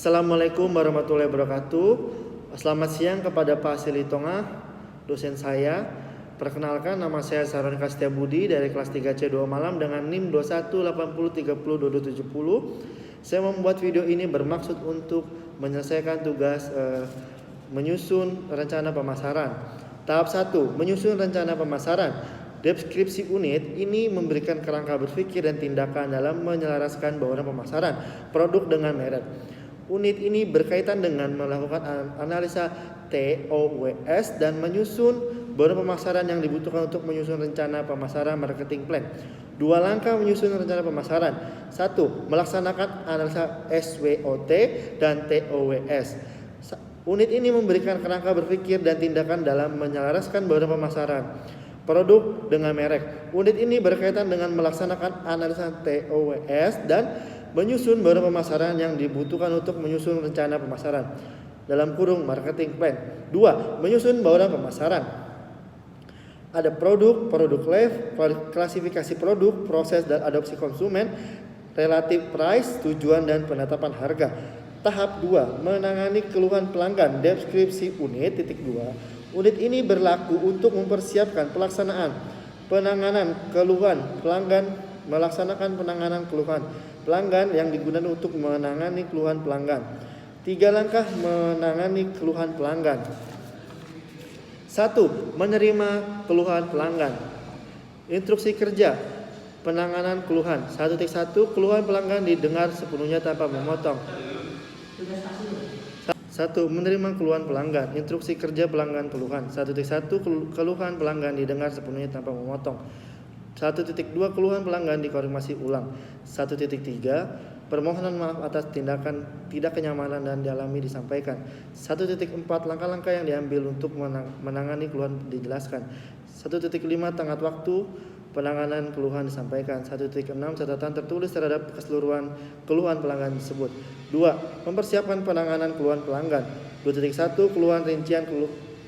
Assalamualaikum warahmatullahi wabarakatuh. Selamat siang kepada Pak Silitonga, dosen saya. Perkenalkan, nama saya Saronika Setiabudi dari kelas 3C2 Malam dengan NIM 2180302270. Saya membuat video ini bermaksud untuk menyelesaikan tugas menyusun rencana pemasaran. Tahap 1, menyusun rencana pemasaran. Deskripsi unit ini memberikan kerangka berpikir dan tindakan dalam menyelaraskan bauran pemasaran produk dengan merek. Unit ini berkaitan dengan melakukan analisa TOWS dan menyusun bauran pemasaran yang dibutuhkan untuk menyusun rencana pemasaran marketing plan. 2 langkah menyusun rencana pemasaran. 1. Melaksanakan analisa SWOT dan TOWS. Unit ini memberikan kerangka berpikir dan tindakan dalam menyelaraskan bauran pemasaran produk dengan merek. Unit ini berkaitan dengan melaksanakan analisa TOWS dan menyusun bauran pemasaran yang dibutuhkan untuk menyusun rencana pemasaran dalam kurung marketing plan. 2. Menyusun bauran pemasaran. Ada produk live, klasifikasi produk, proses dan adopsi konsumen, relative price, tujuan dan penetapan harga. Tahap 2. Menangani keluhan pelanggan. Deskripsi unit. 2. Unit ini berlaku untuk mempersiapkan pelaksanaan penanganan keluhan pelanggan, melaksanakan penanganan keluhan pelanggan yang digunakan untuk menangani keluhan pelanggan. 3 langkah menangani keluhan pelanggan. 1. Menerima keluhan pelanggan. Instruksi kerja penanganan keluhan. 1.1. Keluhan pelanggan didengar sepenuhnya tanpa memotong. 1. Menerima keluhan pelanggan. Instruksi kerja pelanggan keluhan. 1.1. Keluhan pelanggan didengar sepenuhnya tanpa memotong. 1.2. Keluhan pelanggan dikonfirmasi ulang. 1.3. Permohonan maaf atas tindakan tidak kenyamanan dan dialami disampaikan. 1.4. Langkah-langkah yang diambil untuk menangani keluhan dijelaskan. 1.5. Tenggat waktu penanganan keluhan disampaikan. 1.6. Catatan tertulis terhadap keseluruhan keluhan pelanggan tersebut. 2. Mempersiapkan penanganan keluhan pelanggan. 2.1. Keluhan rincian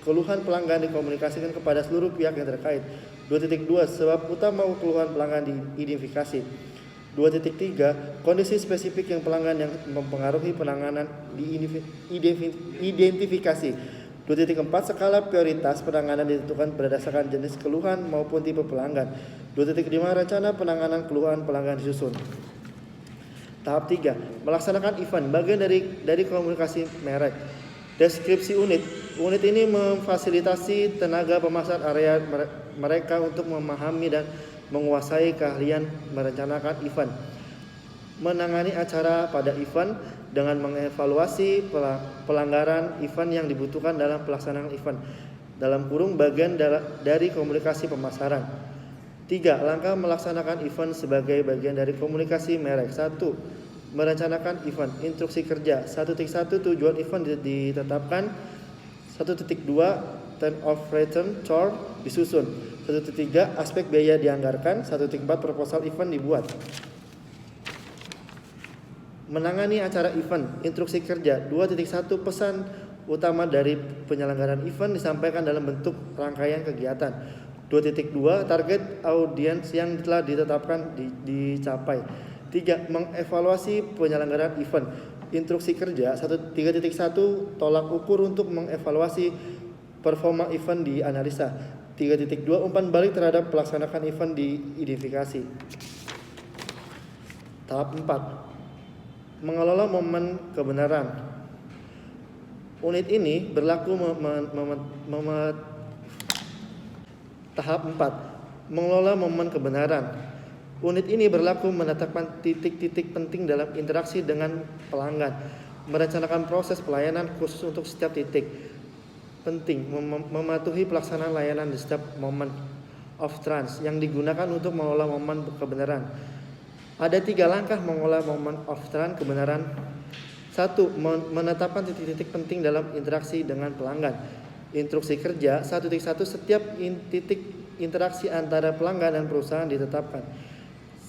keluhan pelanggan dikomunikasikan kepada seluruh pihak yang terkait. 2.2. Sebab utama keluhan pelanggan diidentifikasi. 2.3. Kondisi spesifik yang pelanggan yang mempengaruhi penanganan diidentifikasi. 2.4. Skala prioritas penanganan ditentukan berdasarkan jenis keluhan maupun tipe pelanggan. 2.5. Rencana penanganan keluhan pelanggan disusun. Tahap 3. Melaksanakan event, bagian dari komunikasi merek. Deskripsi unit. Unit ini memfasilitasi tenaga pemasar area mereka untuk memahami dan menguasai keahlian merencanakan event. Menangani acara pada event dengan mengevaluasi pelanggaran event yang dibutuhkan dalam pelaksanaan event. Dalam kurung bagian dari komunikasi pemasaran. 3. Langkah melaksanakan event sebagai bagian dari komunikasi merek. 1. Merencanakan event. Instruksi kerja. 1.1. Tujuan event ditetapkan. 1.2. Term of return chart disusun. 1.3. Aspek biaya dianggarkan. 1.4. Proposal event dibuat. Menangani acara event. Instruksi kerja. 2.1. Pesan utama dari penyelenggaraan event disampaikan dalam bentuk rangkaian kegiatan. 2.2. Target audiens yang telah ditetapkan dicapai. 3. Mengevaluasi penyelenggaraan event. Instruksi kerja. 3.1. Tolak ukur untuk mengevaluasi performa event dianalisa. 3.2. Umpan balik terhadap pelaksanaan event diidentifikasi. Tahap 4. Mengelola momen kebenaran. Unit ini berlaku Tahap 4. Mengelola momen kebenaran. Unit ini berlaku menetapkan titik-titik penting dalam interaksi dengan pelanggan, merencanakan proses pelayanan khusus untuk setiap titik penting, mematuhi pelaksanaan layanan di setiap moment of trust yang digunakan untuk mengelola momen kebenaran. Ada 3 langkah mengelola momen of trust kebenaran. 1. Menetapkan titik-titik penting dalam interaksi dengan pelanggan. Instruksi kerja. 1.1. Setiap titik interaksi antara pelanggan dan perusahaan ditetapkan.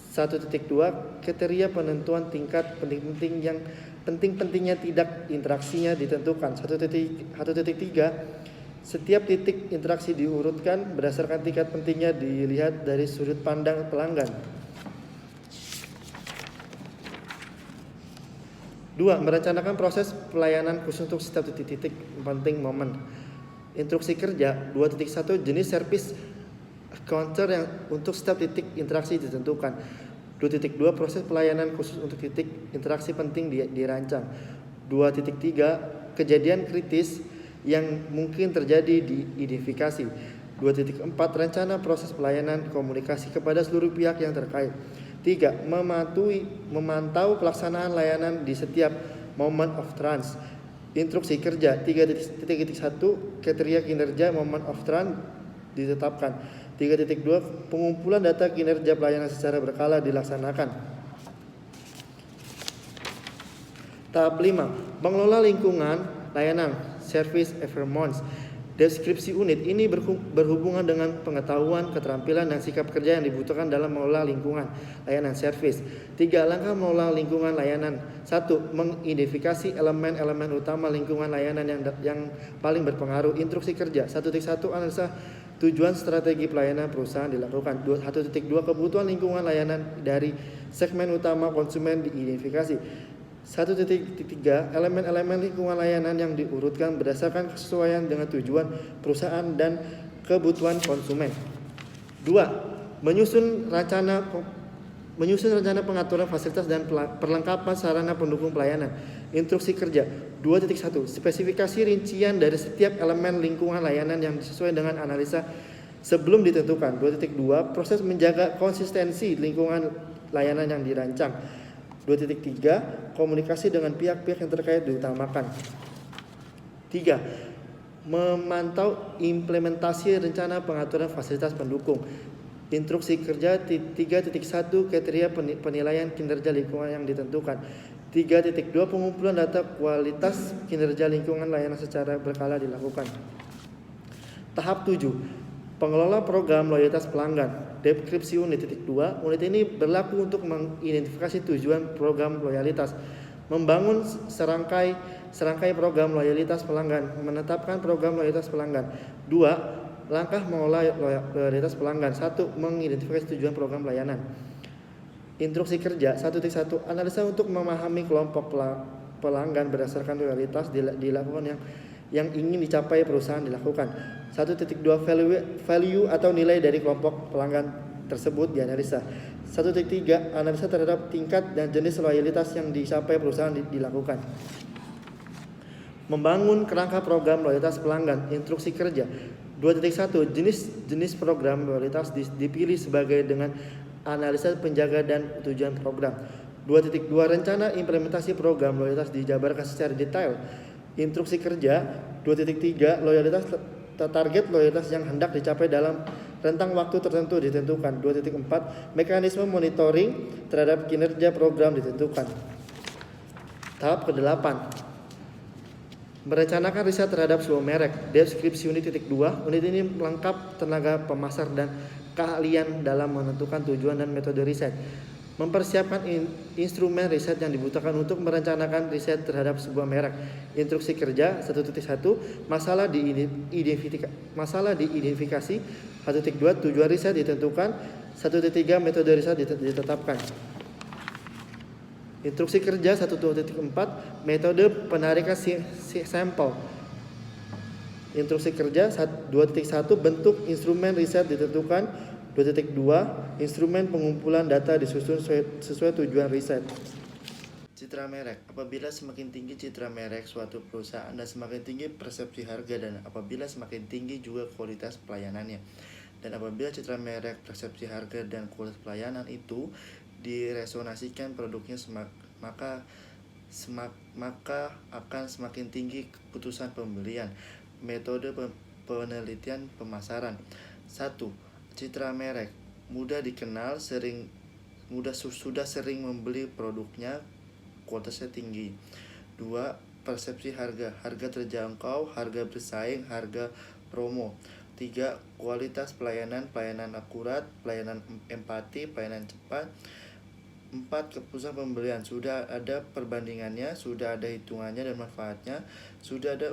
1.2. Kriteria penentuan tingkat penting-penting yang penting-pentingnya tidak interaksinya ditentukan. 1.3. Setiap titik interaksi diurutkan berdasarkan tingkat pentingnya dilihat dari sudut pandang pelanggan. 2. Merencanakan proses pelayanan khusus untuk setiap titik-titik penting momen. Instruksi kerja 2.1 jenis service counter yang untuk setiap titik interaksi ditentukan. 2.2 proses pelayanan khusus untuk titik interaksi penting dirancang. 2.3 kejadian kritis yang mungkin terjadi diidentifikasi. 2.4 rencana proses pelayanan komunikasi kepada seluruh pihak yang terkait. 3. Memantau pelaksanaan layanan di setiap moment of trans. Instruksi kerja 3.1 kriteria kinerja moment of trans ditetapkan. 3.2 pengumpulan data kinerja pelayanan secara berkala dilaksanakan. Tahap 5. Mengelola lingkungan layanan service environments. Deskripsi unit ini berhubungan dengan pengetahuan, keterampilan, dan sikap kerja yang dibutuhkan dalam mengelola lingkungan layanan service. 3. Langkah mengelola lingkungan layanan. 1. Mengidentifikasi elemen-elemen utama lingkungan layanan yang paling berpengaruh. Instruksi kerja 1.1 analisa tujuan strategi pelayanan perusahaan dilakukan. 1.2 kebutuhan lingkungan layanan dari segmen utama konsumen diidentifikasi. 1.3 elemen-elemen lingkungan layanan yang diurutkan berdasarkan kesesuaian dengan tujuan perusahaan dan kebutuhan konsumen. 2. Menyusun rencana pengaturan fasilitas dan perlengkapan sarana pendukung pelayanan. Instruksi kerja 2.1 spesifikasi rincian dari setiap elemen lingkungan layanan yang sesuai dengan analisa sebelum ditentukan. 2.2 proses menjaga konsistensi lingkungan layanan yang dirancang. 2.3 komunikasi dengan pihak-pihak yang terkait diutamakan. 3. Memantau implementasi rencana pengaturan fasilitas pendukung. Instruksi kerja 3.1 kriteria penilaian kinerja lingkungan yang ditentukan. 3.2 pengumpulan data kualitas kinerja lingkungan layanan secara berkala dilakukan. Tahap 7. Pengelola program loyalitas pelanggan. Deskripsi unit 2. Unit ini berlaku untuk mengidentifikasi tujuan program loyalitas, membangun serangkai program loyalitas pelanggan, menetapkan program loyalitas pelanggan. 2. Langkah mengelola loyalitas pelanggan. 1. Mengidentifikasi tujuan program layanan. Instruksi kerja 1.1 analisa untuk memahami kelompok pelanggan berdasarkan loyalitas dilakukan yang ingin dicapai perusahaan dilakukan. 1.2 value atau nilai dari kelompok pelanggan tersebut dianalisa. 1.3 analisa terhadap tingkat dan jenis loyalitas yang dicapai perusahaan dilakukan. Membangun kerangka program loyalitas pelanggan. Instruksi kerja 2.1 jenis program loyalitas dipilih sebagai dengan analisa penjaga dan tujuan program. 2.2 rencana implementasi program loyalitas dijabarkan secara detail. Instruksi kerja 2.3 loyalitas target loyalitas yang hendak dicapai dalam rentang waktu tertentu ditentukan. 2.4 mekanisme monitoring terhadap kinerja program ditentukan. Tahap ke-8 merencanakan riset terhadap sebuah merek. Deskripsi unit 2. Unit ini lengkap tenaga pemasar dan keahlian dalam menentukan tujuan dan metode riset. Mempersiapkan instrumen riset yang dibutuhkan untuk merencanakan riset terhadap sebuah merek. Instruksi kerja 1.1 masalah diidentifikasi. 1.2 tujuan riset ditentukan. 1.3 metode riset ditetapkan. Instruksi kerja 1.4 metode penarikan sampel. Instruksi kerja 2.1 bentuk instrumen riset ditentukan. 2.2 instrumen pengumpulan data disusun sesuai tujuan riset. Citra merek. Apabila semakin tinggi citra merek suatu perusahaan dan semakin tinggi persepsi harga, dan apabila semakin tinggi juga kualitas pelayanannya. Dan apabila citra merek, persepsi harga, dan kualitas pelayanan itu diresonasikan produknya maka akan semakin tinggi keputusan pembelian. Metode penelitian pemasaran. 1. Citra merek. Mudah dikenal, sudah sering membeli produknya, kualitasnya tinggi. 2. Persepsi harga. Harga terjangkau, harga bersaing, harga promo. 3. Kualitas pelayanan akurat, pelayanan empati, pelayanan cepat. 4. Keputusan pembelian. Sudah ada perbandingannya, sudah ada hitungannya dan manfaatnya, sudah ada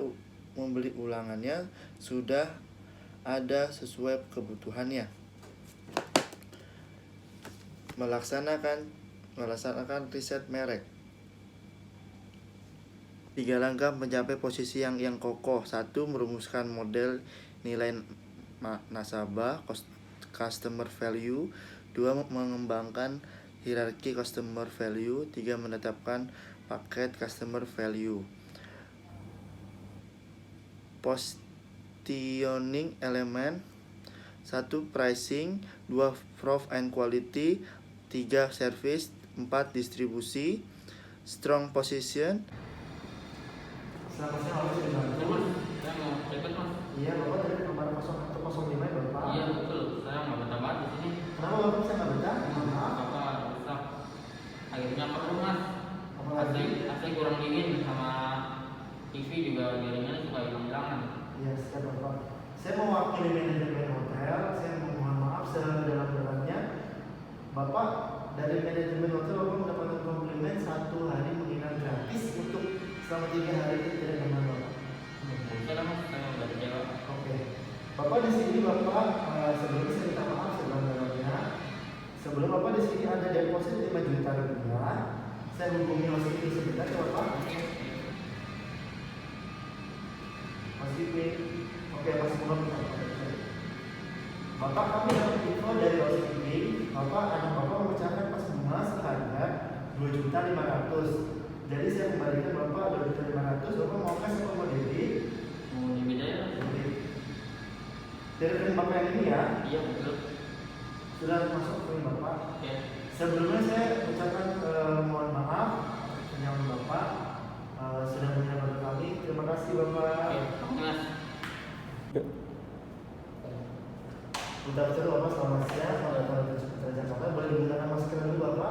membeli ulangannya, sudah ada sesuai kebutuhannya. Melaksanakan riset merek. 3 langkah mencapai posisi yang kokoh. 1. Merumuskan model nilai nasabah customer value. 2. Mengembangkan hierarki customer value. 3. Menetapkan paket customer value. Positioning elemen. 1. Pricing. 2. Proof and quality. 3. Service. 4. Distribusi. Strong position. Selamat siang, Bapak sudah bantu. Mas, saya mau ceket mas. Iya, Bapak dari nomor 0105 ya Bapak. Iya betul, saya nggak betah banget di sini. Kenapa Bapak bisa nggak betah? Maaf. Bapak rusak. Akhirnya perlu mas. Apalagi? AC kurang dingin sama TV juga jaringannya suka hilang-hilangan. Iya, siap Bapak. Saya mewakili manajemen hotel. Saya mohon maaf sedalam-dalamnya. Bapak dari manajemen hotel Bapak mendapatkan komplimen 1 hari menginap gratis untuk selama 3 hari itu tidak nyaman Bapak. Bisa lah mas, saya udah kecewa. Oke. Bapak di sini Bapak sebelumnya saya minta maaf sedalam-dalamnya. Sebelum Bapak di sini ada deposit 5 juta rupiah. Saya hubungi housekeeping sebentar ya Bapak. Housekeeping. Oke, masih belum minta. Bapak kami dapat info dari housekeeping. Bapak anak Bapak memecahkan pas bunga seharga 2.500.000. Jadi saya kembalikan Bapak 2.500.000. Bapak mau cash atau mau debit? Mau debit aja. Dari rekening Bapak yang ini ya? Iya betul. Sudah masuk rekening Bapak? Oke. Sebelumnya saya ucapkan mohon maaf penyambutan Bapak sudah menyapa kami. Terima kasih Bapak. Oke, mas. Udah betul Bapak, selamat siang. Selamat datang di Jakarta. Boleh digunakan masker dulu Bapak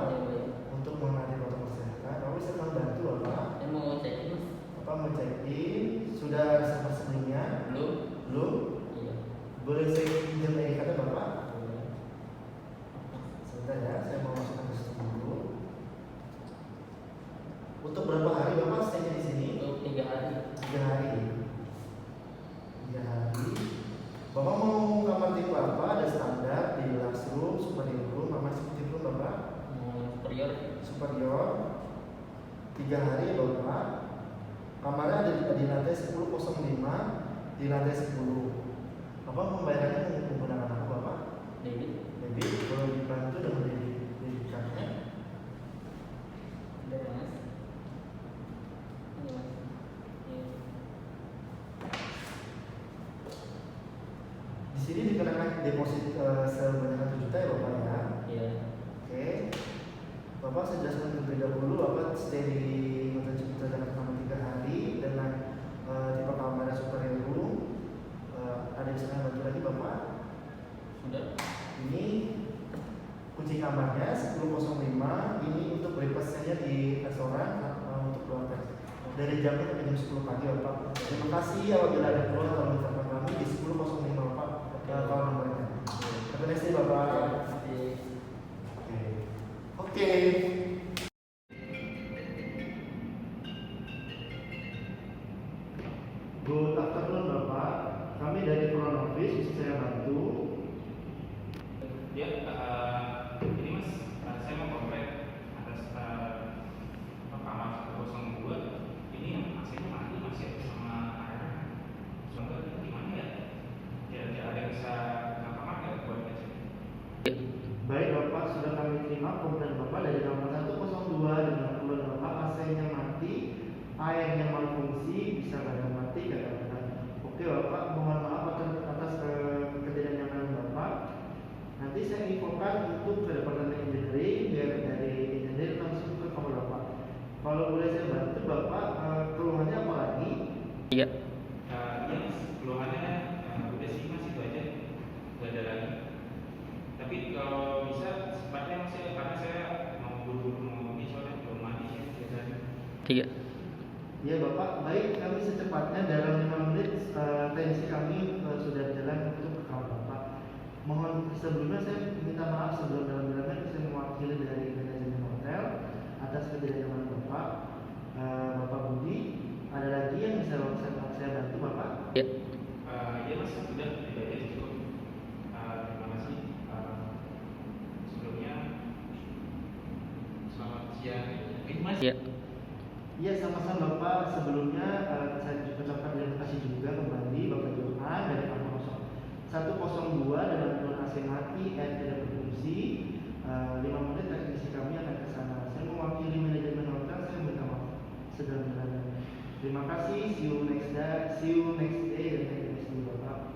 untuk mengenai protokol kesehatan. Bapak bisa bantu Bapak. Saya mau cek mas. Bapak mau check-in. Sudah reservasi sebelumnya? Belum. Belum? Iya. Boleh saya pinjam ID kata Bapak? Boleh. Sebentar ya, saya mau masukkan ke sistem dulu. Untuk berapa hari Bapak stay di sini? Untuk 3 hari. 3 hari. 3 hari. Bapak mau kamar tipe apa? Ada standar, deluxe room, superior room, sama executive room Bapak? Mau superior. Superior. 3 hari ya Bapak. Kamarnya ada di lantai 1005, di lantai 10. Bapak pembayarannya menggunakan apa Bapak? Debit. Debit. Boleh dibantu dengan debit cardnya? Ada mas. Ini mas. Iya. Di sini dikenakan deposit sebanyak 1 juta ya Bapak ya? Iya. Oke. Bapak saya jelaskan terlebih dahulu Bapak stay di Hotel Cipta Jakarta selama 3 hari dengan tipe kamar superior room. Ada yang bisa bantu lagi Bapak? Sudah. Ini kunci kamarnya 10.05. Ini untuk breakfastnya di restoran untuk keluarga. Dari jam sampai jam 10 pagi Bapak. Terima kasih apabila ada perlu atau menginformasi kami di 10.05 Bapak. Kalau nomornya. Terima kasih Bapak. Oke. Good afternoon Bapak. Kami dari front office bisa saya bantu? Ya, ini mas, saya mau komplain atas kamar 102. Ini yang AC-nya mati mas ya, sama air. Soalnya gimana ya? Kira-kira ada yang bisa kamar nggak buat ngecek? Baik Bapak, sudah kami terima komplain Bapak dari nomor 102 dengan keluhan Bapak AC-nya mati, airnya malfungsi, bisa kadang mati, kadang-kadang. Oke Bapak, mohon maaf atas ketidaknyamanan Bapak. Nanti saya infokan untuk ke departemen engineering biar dari engineering langsung ke kamar Bapak. Kalau boleh saya bantu Bapak, keluhannya apa lagi? Iya. Iya mas, keluhannya udah sih mas itu aja, nggak ada lagi. Tapi kalau bisa secepatnya mas ya, karena saya mau buru-buru mau mandi soalnya belum mandi ya biasanya. 3. Ya Bapak, baik kami secepatnya dalam 5 menit teknisi kami sudah jalan untuk ke kamar Bapak. Mohon sebelumnya saya minta maaf sebelum dalam-dalamnya saya mewakili dari manajemen hotel atas ketidaknyamanan Bapak. Bapak Budi, ada lagi yang bisa saya bantu Bapak? Iya. Iya mas, sudah itu aja cukup. Terima kasih. Sebelumnya selamat siang. Mas. Iya. Iya sama-sama Bapak. Sebelum Terima kasih, see you next day dan have a nice day, Bapak.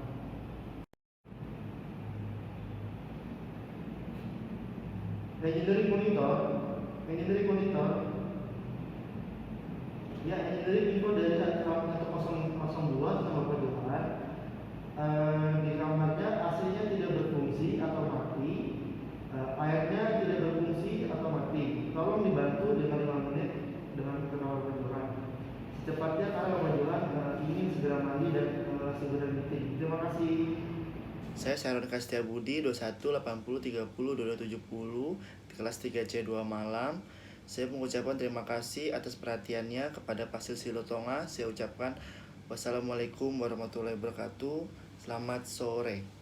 Engineering monitor. Ya, engineering info dari 1002 sama Bapak Johan. Di kamarnya AC-nya tidak berfungsi atau mati, airnya tidak berfungsi atau mati. Tolong dibantu dengan 5 menit dengan kenal Bapak Johan. Secepatnya karena Bapak Johan ingin segera mandi dan segera meeting. Terima kasih. Saya Sharon Kastiabudi, 21 80 30 2270 kelas 3C 2 Malang. Saya mengucapkan terima kasih atas perhatiannya kepada Pak Silsilo Tonga. Saya ucapkan wassalamualaikum warahmatullahi wabarakatuh. Selamat sore.